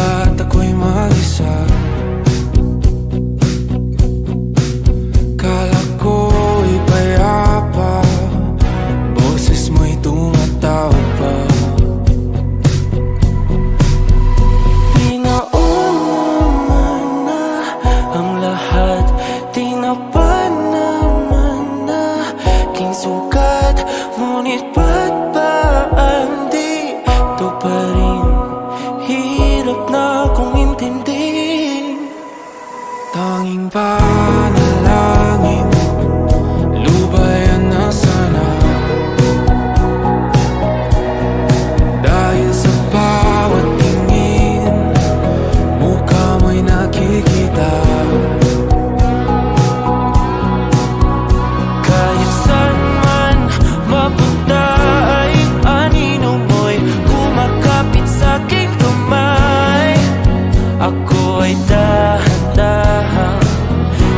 ba't ako'y mag-isa? Kala ko'y payapa, boses mo'y tumatawag pa. Di naman na ang lahat, di na pa naman na king sukat. Ngunit ba't ba di ito pa rin? Hirap na akong intindihin. Tanging panalangin, lubayan na sana. Dahil sa bawat tingin, mukha mo'y nakikita. Kahit saan man mapunta ay anino mo'y kumakapit sa'king kamay. Ako ay dahan-dahan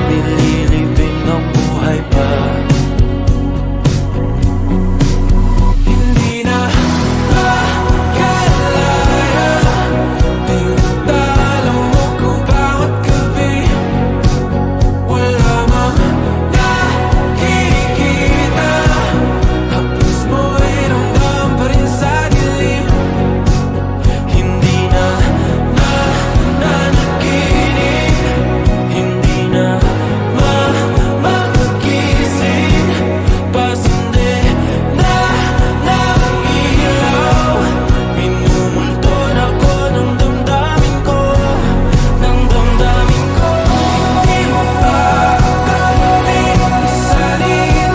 nililibing ng buhay pa. Hindi na makalaya, tinatalo mo ko bawat gabi. Wala mang nakikita, hapos mo'y ramdam pa rin sa dilim. Hindi na nananaginip, hindi na magising. Pasindi na ng ilaw, minumulton ako ng damdamin ko, ng damdamin ko. Hindi mo pa akalain isalin,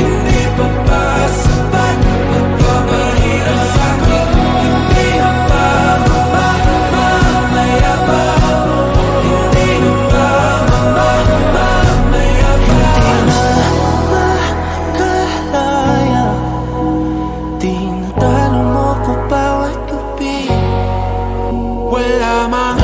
hindi pa ba sapat magpapahirap sa'kin? Hindi na ba mamamayabang? Hindi na ba mamamayabang? Makalaya, tinatalo mo ko bawat gabi. Wala mang